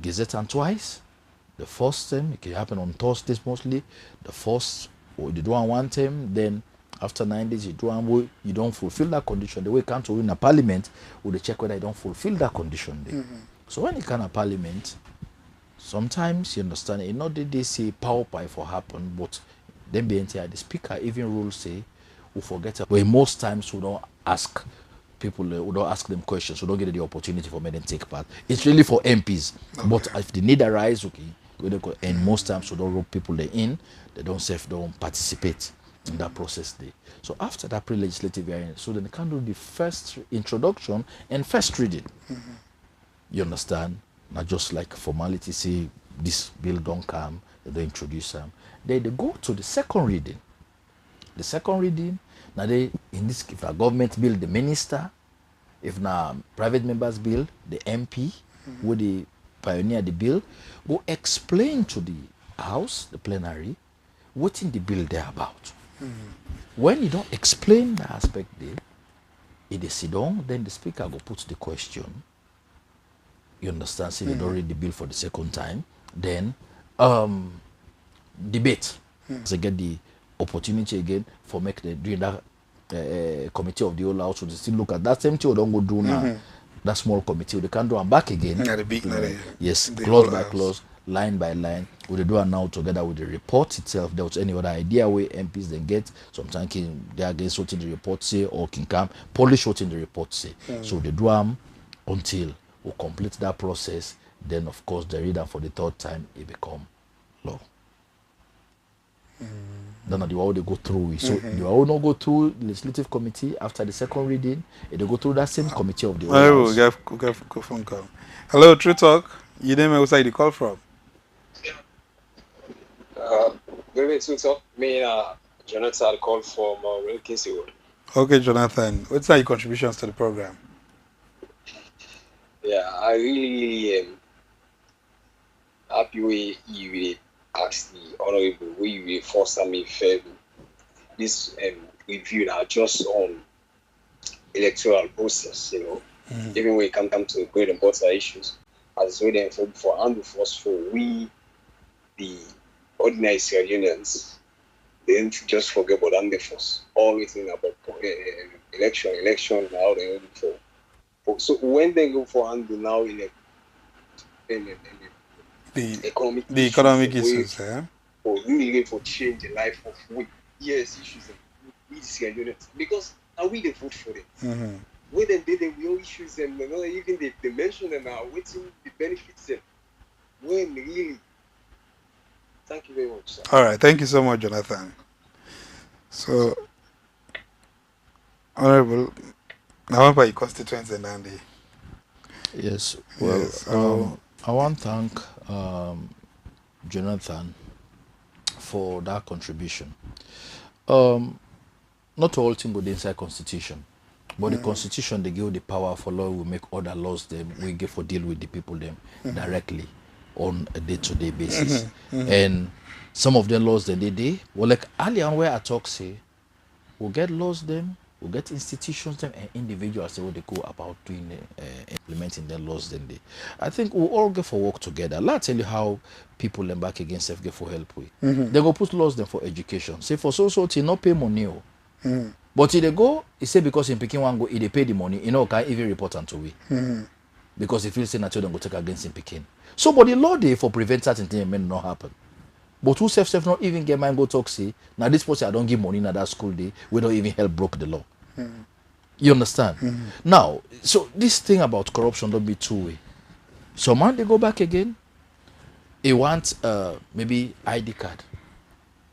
gazette them twice. The first time it can happen on Thursdays mostly. The first, or you do one time, then after 9 days you do one, you don't fulfill that condition. The way you can't win a parliament, will they check whether you don't fulfill that condition. So when you can a parliament, sometimes, you understand, you know, they say power pie for happen, but then be the speaker even rules say we forget it. Where most times we don't ask people, we don't ask them questions, we don't get the opportunity for them to take part. It's really for MPs. Okay. But if the need arise, okay, and most times we don't rope people in, they don't participate in that process day. So after that pre-legislative hearing, so then they can do the first introduction and first reading. You understand? Not just like formality, say this bill don't come, they don't introduce them. Then they go to the second reading. The second reading, now they, in this, if a government bill, the minister, if na private members bill, the MP, who the pioneer the bill, go explain to the house, the plenary, what in the bill they're about. When you don't explain the aspect there, if they sit down, then the speaker go put the question. You understand? See, they don't read the bill for the second time. Then debate. They get the opportunity again for make the during that committee of the whole house, so they still look at that same thing. Or don't go do now that small committee. They can do them back again. The big yes, clause by clause, line by line. We do it now together with the report itself. There was any other idea where MPs then get. Sometimes they are against what in the report say, or can come polish what in the report say. So they do them until we complete that process. Then of course the reader for the third time it become law. Then the way they go through it. So they will not go through the legislative committee after the second reading. They go through that same committee of the whole house. We get phone call. Hello, True Talk. You didn't know where you call from. Good evening, True Talk. Me, Jonathan, call from Wilkinson Road. Okay, Jonathan. What's your contributions to the program? Yeah, I really am happy way you really asked the honorable way you really forced me this review now just on electoral process, you know, even when it come to great and butter issues, as well then for and first for we the ordinary Sierra Unions, they didn't just forget about and the first, always think about election now they only for. So when they go for and now in the economic issues, for really for change the life of we issues we Sierra Unions, because now we they vote for them. When they did we all issues them, you know, even they mention them now, waiting the benefits them. When really. Thank you very much, sir. All right, thank you so much, Jonathan. So, Honorable, now about your constituents and Andy. Yes, well, yes, I want to thank Jonathan for that contribution. Not all things go inside constitution, but the constitution they give the power for law will make other laws them we get for deal with the people them directly on a day-to-day basis. And some of the laws that they do, well, like earlier on where I talk say, we'll get laws them, we'll get institutions them, and individuals say what they go about doing implementing their laws then they. I think we'll all get for work together. Let's tell you how people them back against self get for help with. They go put laws them for education. Say for so they not pay money. But if they go, he say because in Peking one go, if they pay the money, you know, can even report unto we. Because if you say natural, don't go take against in Peking. So, but the law there for prevent certain things may not happen. But who self not even get mind go talk say, now this person I don't give money in that school day, we don't even help broke the law. You understand? Now, so this thing about corruption don't be two-way. So man, they go back again, he wants maybe ID card,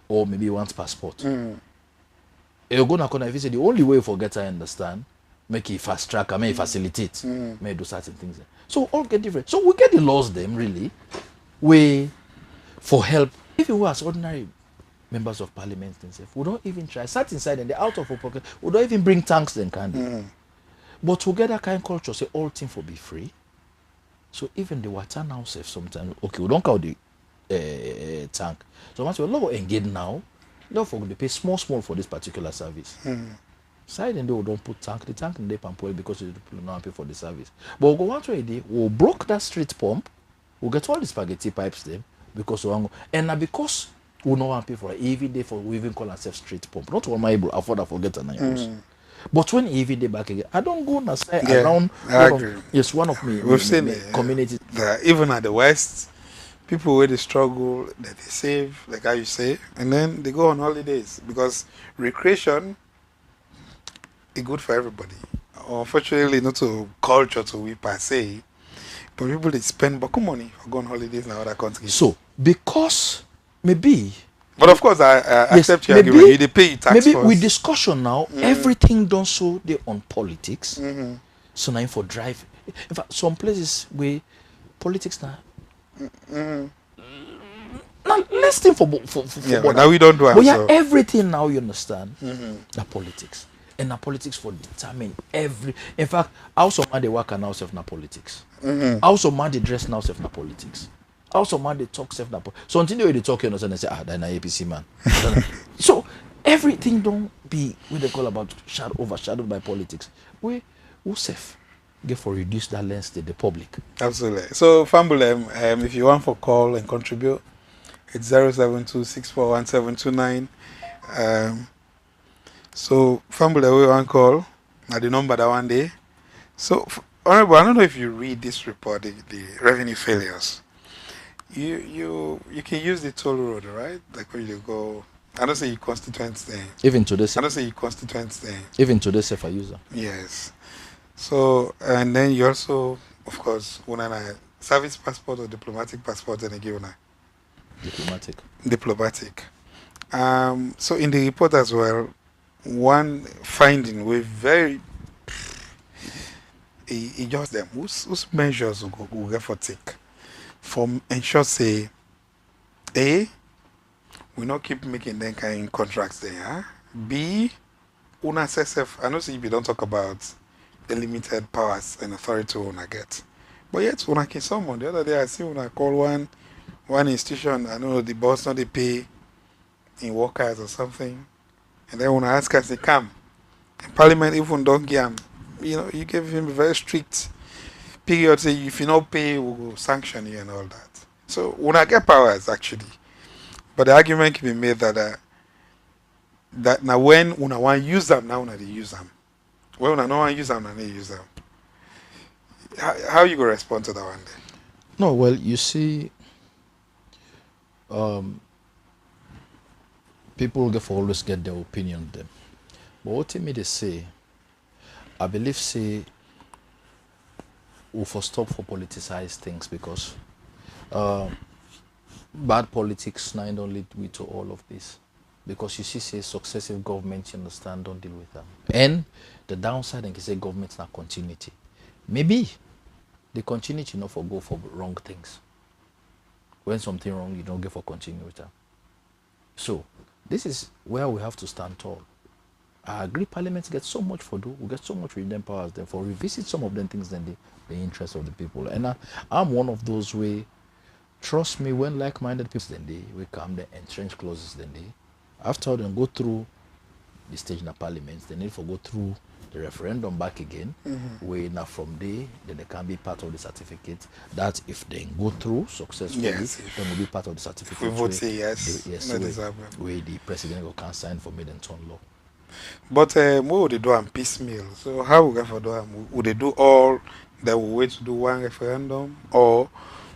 or maybe he wants passport. He'll go now if he say the only way for get I understand, make it fast track, I mean facilitate, may do certain things. So all get different. So we get the laws them really, we for help. If you were as ordinary members of parliament themselves, we don't even try. Sat inside and they're out of our pocket. We don't even bring tanks then, can they? But to get that kind of culture, say all things for be free. So even the water now safe sometimes. Okay, we don't count the tank. So once we're low engaged now, love for they pay small for this particular service. Side and they don't put tank, the tank in the pump well because the people not pay for the service. But we'll go one way day, we'll broke that street pump, we'll get all the spaghetti pipes there because we and now because we no want pay for it every day for we even call ourselves street pump. Not one my able afford to forget an house. But when every day back again, I don't go na side around yes, one of me We've seen communities. Even at the West, people where they struggle, that they save, like how you say, and then they go on holidays because recreation is good for everybody. Unfortunately, not to culture to we per se, but people they spend buck money for going on holidays in other countries. So because maybe. But of course, I Yes, accept your maybe- argument. You they pay tax Maybe first. with discussion now, everything done so they on politics. So now for drive. In fact, some places where politics now. Now let's think for Yeah, but border. now we don't do it. But yeah, So. everything now you understand. The politics. And the politics for determine every. In fact, how some man they work now self na politics. How some man they dress now self na politics. How some man they talk self na politics. So until they talk, you know, and they say, they're an APC man. So everything don't be what they call about overshadowed by politics. We who safe get for reduce that lens to the public. Absolutely. So, Fambulem, if you want for call and contribute, it's 072641729. So, Fambulem, we want call. Now the number that one day. So, Honorable, I don't know if you read this report, the revenue failures. You can use the toll road, right? Like when you go. I don't say you constituents there. Even today, I don't say you constituents there. even today, safe user. Yes. So, and then you also, of course, when a service passport or diplomatic passport, and again, diplomatic. So in the report as well, one finding we very, it just them whose measures will get for take, from ensure say, A, we not keep making them kind of contracts there. Huh? B, una SSF. I know see if you don't talk about the limited powers and authority una get. But yet una can someone. The other day I see una call one institution, I know the boss not they pay in workers or something. And then una ask us they come. And Parliament even don't give him, you gave him a very strict period, say if you not pay, we'll go sanction you and all that. So una get powers actually. But the argument can be made that that now when una want use them, now una they use them. When una no want use them, now they use them. How you go respond to that one then? No, well, you see, people get for always get their opinion on them. But what they say, I believe say we for stop for politicize things because bad politics now don't lead we to all of this. Because you see, say successive governments, you understand, don't deal with them. And the downside, and you say government's not continuity. Maybe the continuity not for go for wrong things. When something wrong, you don't get for continue with them. So this is where we have to stand tall. I agree parliaments get so much for do, we get so much with them powers, then for revisit some of them things than the interest of the people. And I'm one of those way, trust me, when like-minded people then they we come the entrenched clauses then they after them go through the stage in the parliament, they need to go through the referendum back again, where now from there, then they can be part of the certificate. That if they go through successfully, then will be part of the certificate. If we vote say yes, where the president can sign for made and turn law. But what would they do on piecemeal? So how would they do them? Would they do all that will wait to do one referendum, or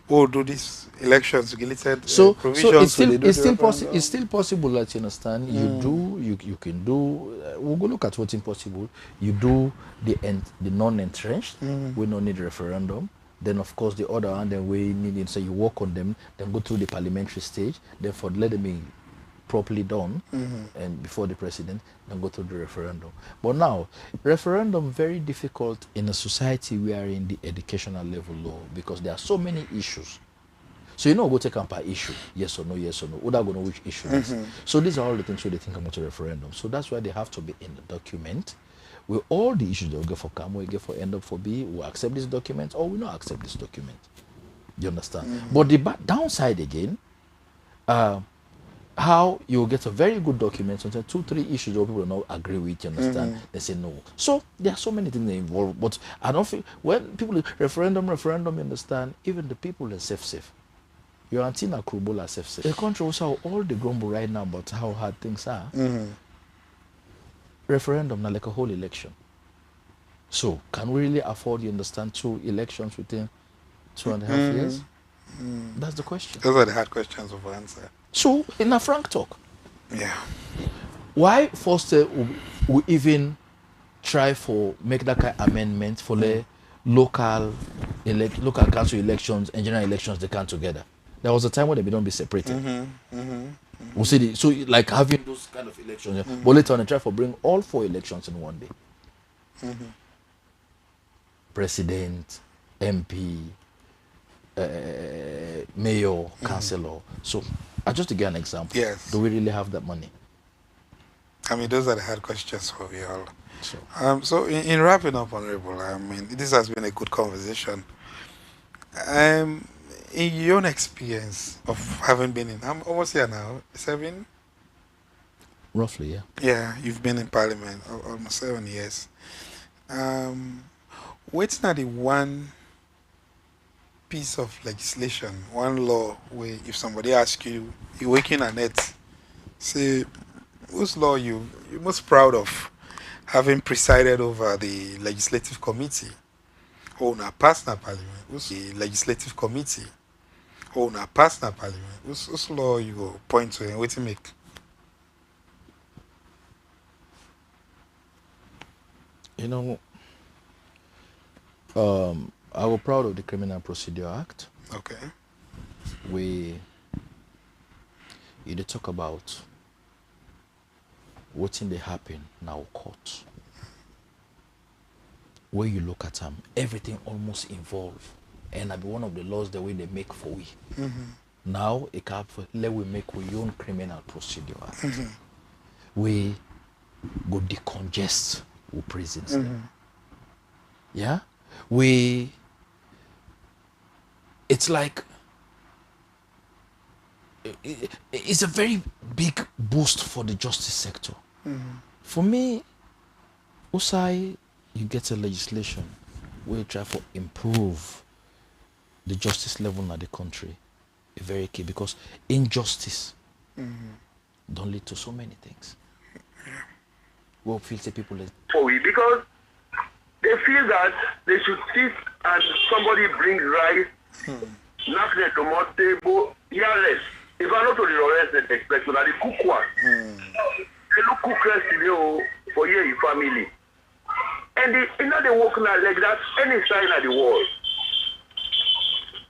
will do these elections related provisions? It's still possible that you understand. You can do. We'll go look at what's impossible. You do the non-entrenched. We don't need referendum. Then of course the other one, then we need it. So you work on them. Then go through the parliamentary stage. Therefore let them be properly done and before the president, then go through the referendum. But now, referendum very difficult in a society we are in the educational level low because there are so many issues. So you know, go take up per issue, yes or no, yes or no. Without going to know which issue is. So these are all the things where they think about a referendum. So that's why they have to be in the document. With all the issues they'll get for CAM, we get for end up for B, we accept this document or we not accept this document. You understand? But the downside again, how you get a very good document, sometimes 2-3 issues where people do not agree with, you understand? They say no. So there are so many things involved, but I don't feel when people referendum, you understand, even the people are safe. Your auntie na Krubola safe. The country also all the grumble right now about how hard things are. Referendum na like a whole election. So can we really afford, you understand, 2 elections within 2.5 years? That's the question. Those are the hard questions of answer. So in a frank talk, Yeah. why first we even try for make that kind of amendment for the local council elections and general elections they come together? There was a time when they don't be separated. We see so like having those kind of elections, but later on they try for bring all 4 elections in one day. President, MP, mayor, councillor. So I just to get an example. Yes. Do we really have that money? I mean, those are the hard questions for you all. So, So in wrapping up, Honorable, I mean, this has been a good conversation. In your own experience of having been in, I'm almost here now, 7? roughly, yeah. Yeah, you've been in Parliament almost 7 years. What's not the one piece of legislation, one law, where if somebody asks you, you're working on it, say, whose law you're most proud of having presided over the legislative committee or na personal parliament? Who's the legislative committee or na personal parliament? Whose law you go point to and what to make? You know, I was proud of the Criminal Procedure Act. Okay. We talk about what's in the happen now court. Where you look at them, everything almost involved. And I be one of the laws the way they make for we. Now it can let we make our own Criminal Procedure Act. We go decongest our prisons. Yeah? It's like it's a very big boost for the justice sector. For me, Usai, you get a legislation where you try to improve the justice level in the country. Very key because injustice don't lead to so many things. What feels the people for we because they feel that they should sit and somebody brings rice, knock the tomato table, yes. If I not to the rest, they expect that the cook one. They look cook rest today for your family. And they work now like that any sign of the world.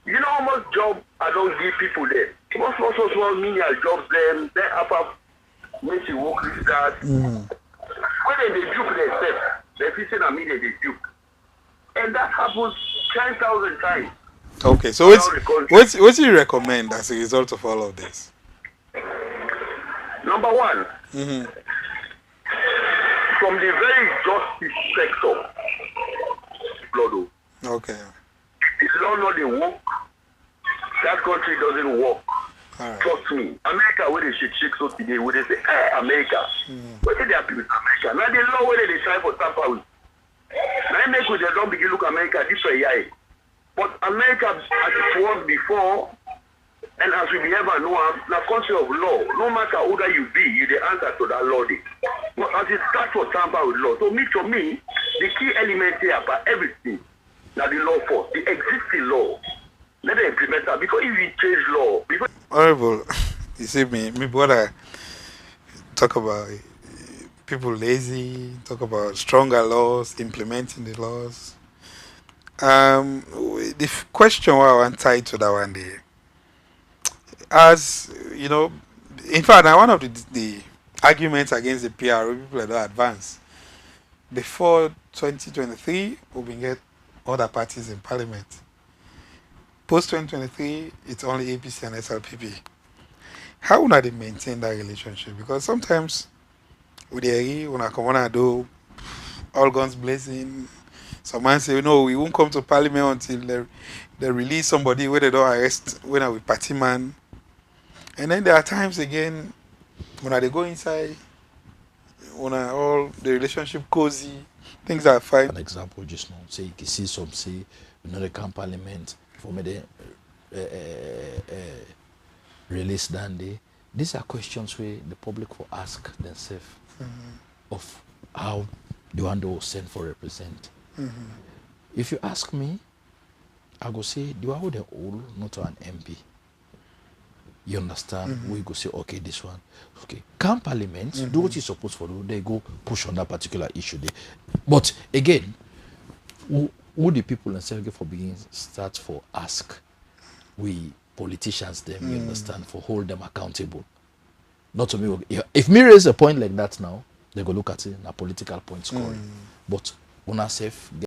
You know how much job I don't give people there. Most small menial jobs them, then after when she work with that. When they juke themselves, they're fixing a media they juke. And that happens 10,000 times. Okay, so what do you recommend as a result of all of this? Number one, from the very justice sector, Blodo. Okay. The law not they work, that country doesn't work. Right. Trust me. America, where they shake so today, where they say, hey, America. What did they happy with America? Now the law where they try for tamper with. Now they make with they don't begin look America different yeah. But America as it was before, and as we behave and know, the country of law, no matter who that you be, you the answer to that law. But as it starts for tamper with law, so for me, the key element here about everything, now the law force, the existing law, let them implement that. Because if you change law, because Honorable, you see me brother talk about people lazy, talk about stronger laws, implementing the laws. The question I want tied to that one day, as you know, in fact, now one of the arguments against the PRO people that advance before 2023, we will get other parties in parliament. post 2023, it's only APC and SLPP. How would they maintain that relationship? Because sometimes with the area, when I come on, I do all guns blazing. Someone say, no, we won't come to parliament until they release somebody where they don't arrest when I with party man. And then there are times again when they go inside, when all the relationship cozy, things are fine. An example just now, say you can see some say, you know, the camp parliament for me they release Dandy. These are questions where the public will ask themselves of how the one they will send for represent. If you ask me, I go say, do I hold the all not an MP? You understand? We go say, okay, this one. Okay, camp parliament, do what you're supposed to do. They go push on that particular issue there. But again, who the people themselves for beginning start for ask we politicians them, you understand, for hold them accountable. Not to me. If me raise a point like that now, they go look at it in a political point scoring. But when I say